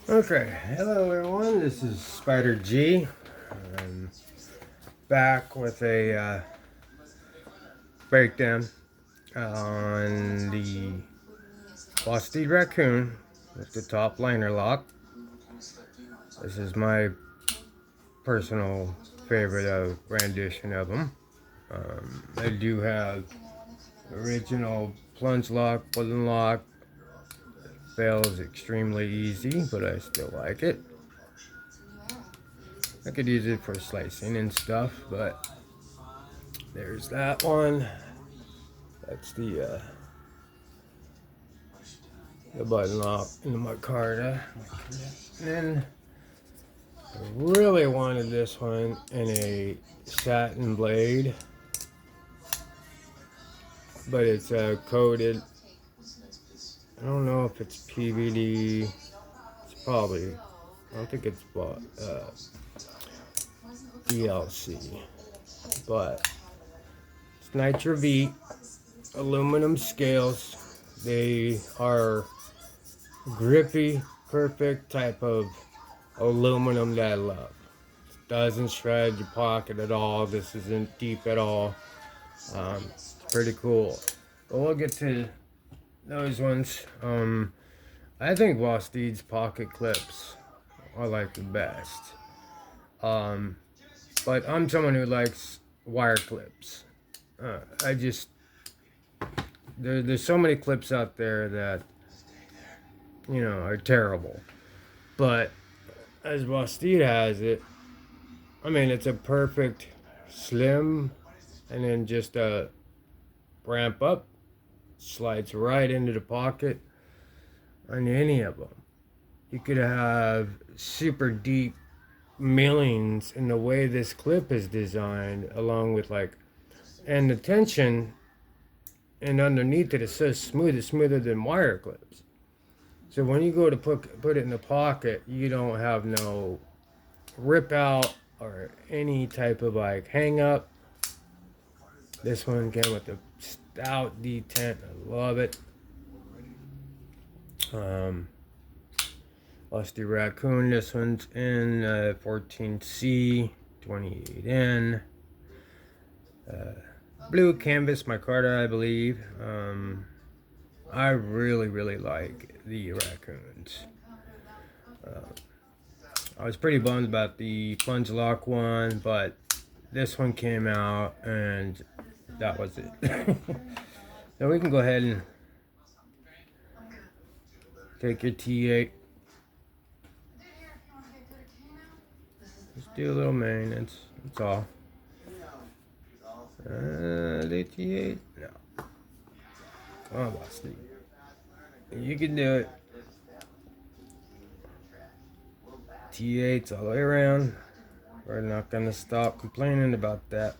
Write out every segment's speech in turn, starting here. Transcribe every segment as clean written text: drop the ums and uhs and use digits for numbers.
Okay, hello everyone, this is Spider G. I'm back with a breakdown on the Vosteed Raccoon with the top liner lock. This is my personal favorite rendition of them. I do have original plunge lock, button lock. Fails extremely easy, but I still like it. I could use it for slicing and stuff, but there's that one. That's the button lock in my card. And then I really wanted this one in a satin blade, but it's coated. I don't know if it's PVD. It's probably. I don't think it's DLC, but it's Nitro V aluminum scales. They are grippy, perfect type of aluminum that I love. Doesn't shred your pocket at all. This isn't deep at all. It's pretty cool. But we'll get to those ones. I think Vosteed's pocket clips are like the best. Um, but I'm someone who likes wire clips. I just there's so many clips out there that are terrible. But as Vosteed has it, I mean it's a perfect slim, and then just a ramp up, slides right into the pocket on any of them. You could have super deep millings in the way this clip is designed, along with and the tension and underneath it is so smooth, it's smoother than wire clips. So when you go to put it in the pocket, you don't have no rip out or any type of hang up. This one came with a stout detent. I love it. Lusty Raccoon. This one's in 14C, 28N. Blue canvas micarta, I believe. I really like the Raccoons. I was pretty bummed about the plunge lock one, but this one came out and that was it. So we can go ahead and take your T8. Just do a little maintenance. That's all. The T8? No. Come on, Vosteed. You can do it. T8s all the way around. We're not going to stop complaining about that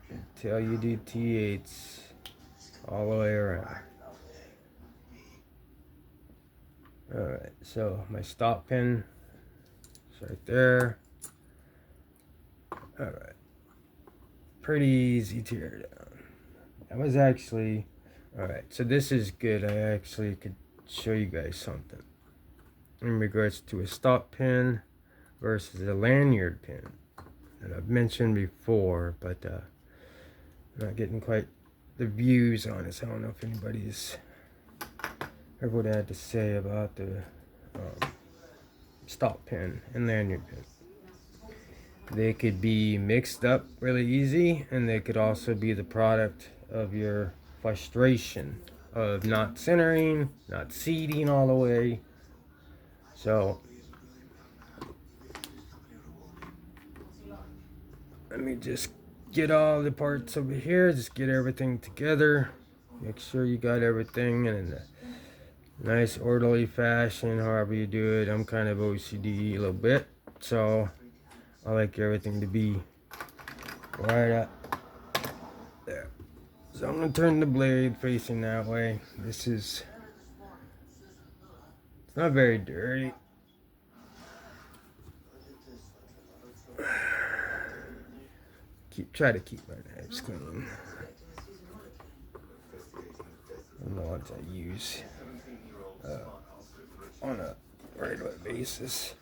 until you do T8s all the way around. Alright, so my stop pin is right there. Alright. Pretty easy tear down. That was actually... Alright, so this is good. I actually could show you guys something in regards to a stop pin versus a lanyard pin that I've mentioned before, but I'm not getting quite the views on it. So I don't know if anybody's heard what I had to say about the stop pin and lanyard pin. They could be mixed up really easy, and they could also be the product of your frustration of not centering, not seating all the way. So let me just get all the parts over here, just get everything together, make sure you got everything in a nice orderly fashion, however you do it. I'm kind of OCD a little bit, so I like everything to be right up there. So I'm going to turn the blade facing that way. It's not very dirty. Try to keep my knives clean. And the ones I use. on a regular basis.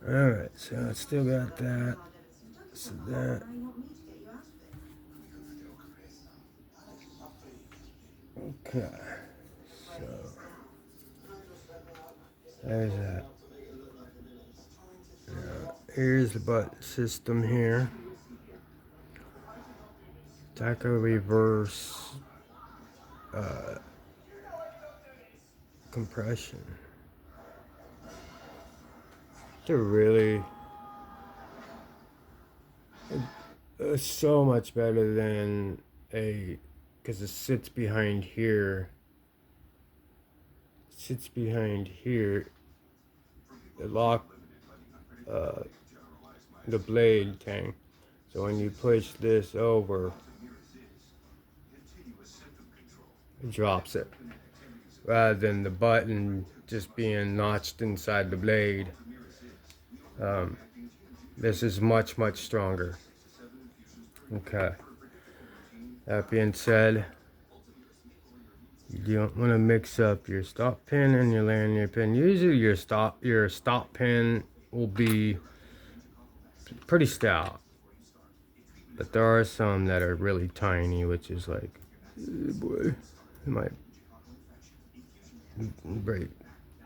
Alright, so it's still got that. So that. Okay. So there's that. Now, here's the button system here. Taco reverse compression. They're really so much better than a, because it sits behind here. Sits behind here. The lock, the blade thing. So when you push this over, it drops it. Rather than the button just being notched inside the blade. This is much, much stronger. Okay. That being said, you don't want to mix up your stop pin and your lanyard pin. Usually your stop pin will be pretty stout. But there are some that are really tiny, which is like, oh boy, it might break.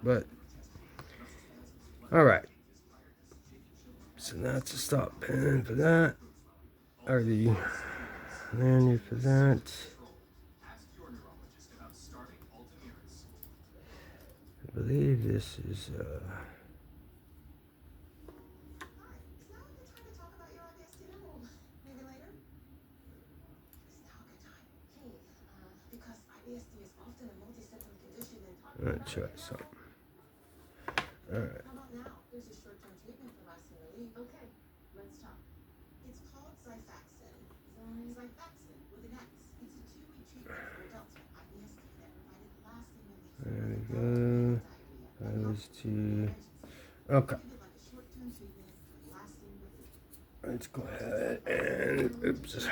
But, alright. So that's a stop pin for that. Or the lanyard for that. I believe this is let's try something. Alright. There we go. Those two. Okay. Let's go ahead and oops.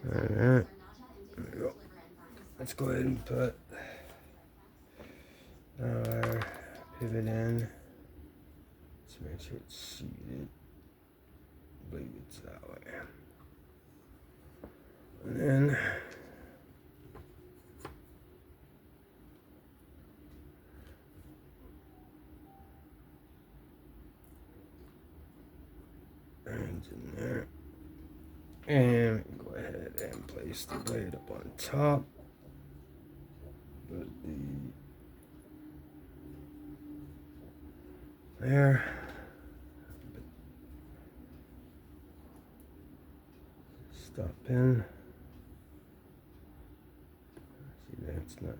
Alright. There we go. Let's go ahead and put our pivot in. Let's make sure it's seated. I believe it's that way. And then hands in there. And go ahead and place the blade up on top. Put the there. Stop pin. See, that's not.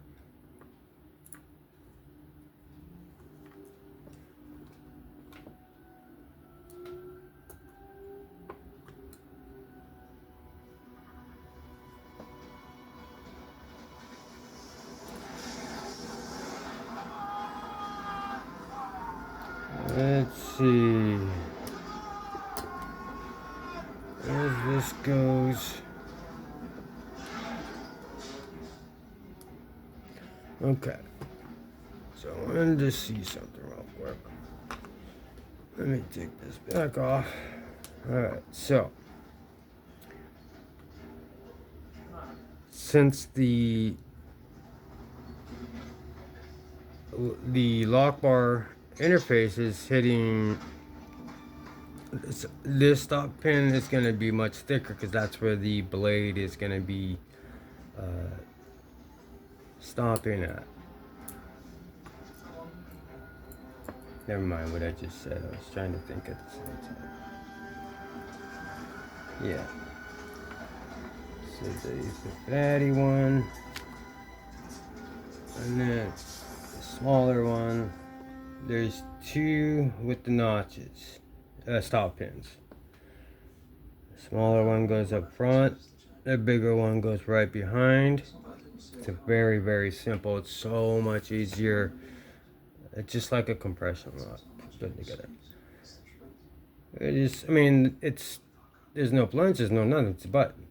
Let's see. As this goes. Okay. So I wanted to see something real quick. Let me take this back off. Alright, so since the lock bar interface is hitting this stop pin, is going to be much thicker because that's where the blade is going to be stopping at. Never mind what I just said. I was trying to think at the same time. Yeah. So there's the fatty one, and then the smaller one. There's two with the notches, stop pins. The smaller one goes up front. The bigger one goes right behind. It's a very, very simple. It's so much easier It's just like a compression lock put together. It is, I mean, there's no plunge, there's no nothing, it's a button.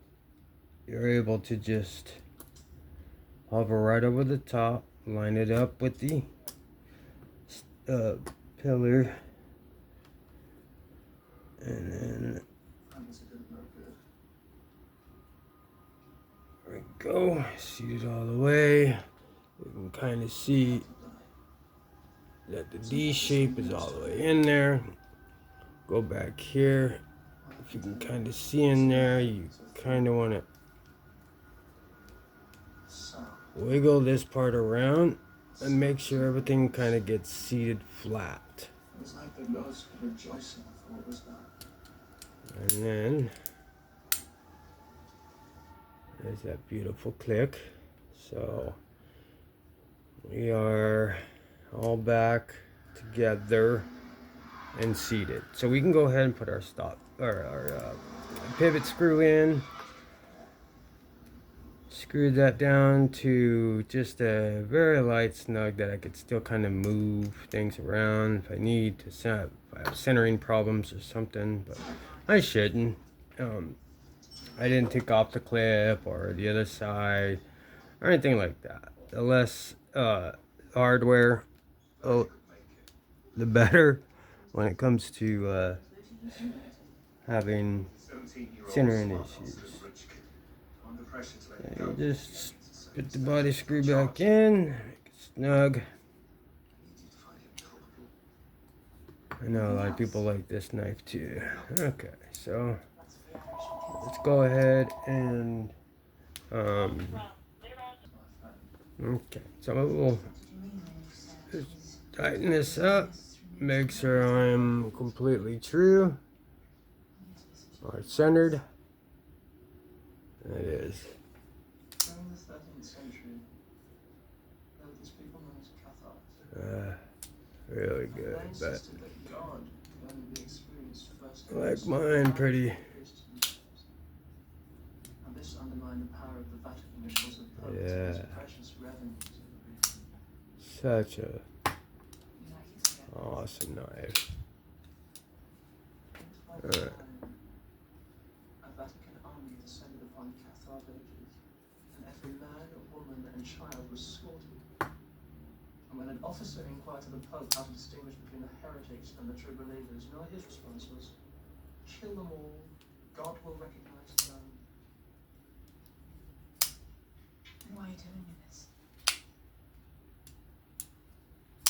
You're able to just hover right over the top, line it up with the pillar, and then there we go, seat it all the way. You can kind of see that the D shape is all the way in there. Go back here. If you can kind of see in there, you kind of want to wiggle this part around and make sure everything kind of gets seated flat. And then there's that beautiful click. So we are all back together and seated. So we can go ahead and put our pivot screw in. Screw that down to just a very light snug that I could still kind of move things around if I need to, if I have centering problems or something, but I shouldn't. I didn't take off the clip or the other side or anything like that. The less hardware, the better when it comes to having centering issues. And you just put the body screw back in, make it snug. I know a lot of people like this knife too. Okay, so let's go ahead and okay, so we'll just tighten this up, make sure I'm completely true or centered. It is. Really good, but I like mine pretty. Yeah. Such a awesome knife. Alright. When an officer inquired of the Pope how to distinguish between the heretics and the true believers, you know what his response was? Kill them all, God will recognize them. Why are you telling me this?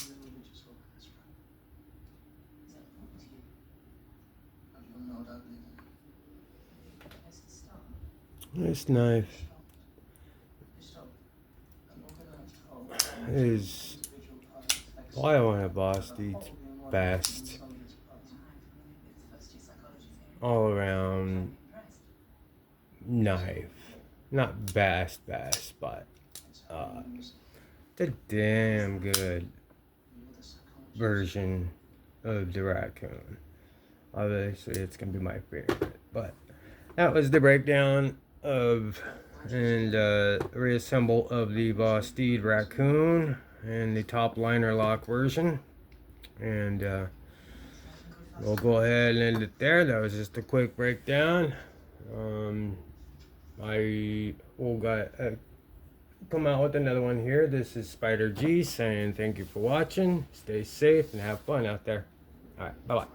I'm a religious woman, that's right. Is that important to you? How do you know that, Lena? That's the start. Nice knife. Stop. An organized whole. Is why I want a Vosteed's best all around knife. Not best, but the damn good version of the Raccoon. Obviously, it's gonna be my favorite, but that was the breakdown of and reassemble of the Vosteed Raccoon and the top liner lock version, and we'll go ahead and end it there. That was just a quick breakdown. I will come out with another one here. This is Spider G saying thank you for watching. Stay safe and have fun out there. All right, bye bye.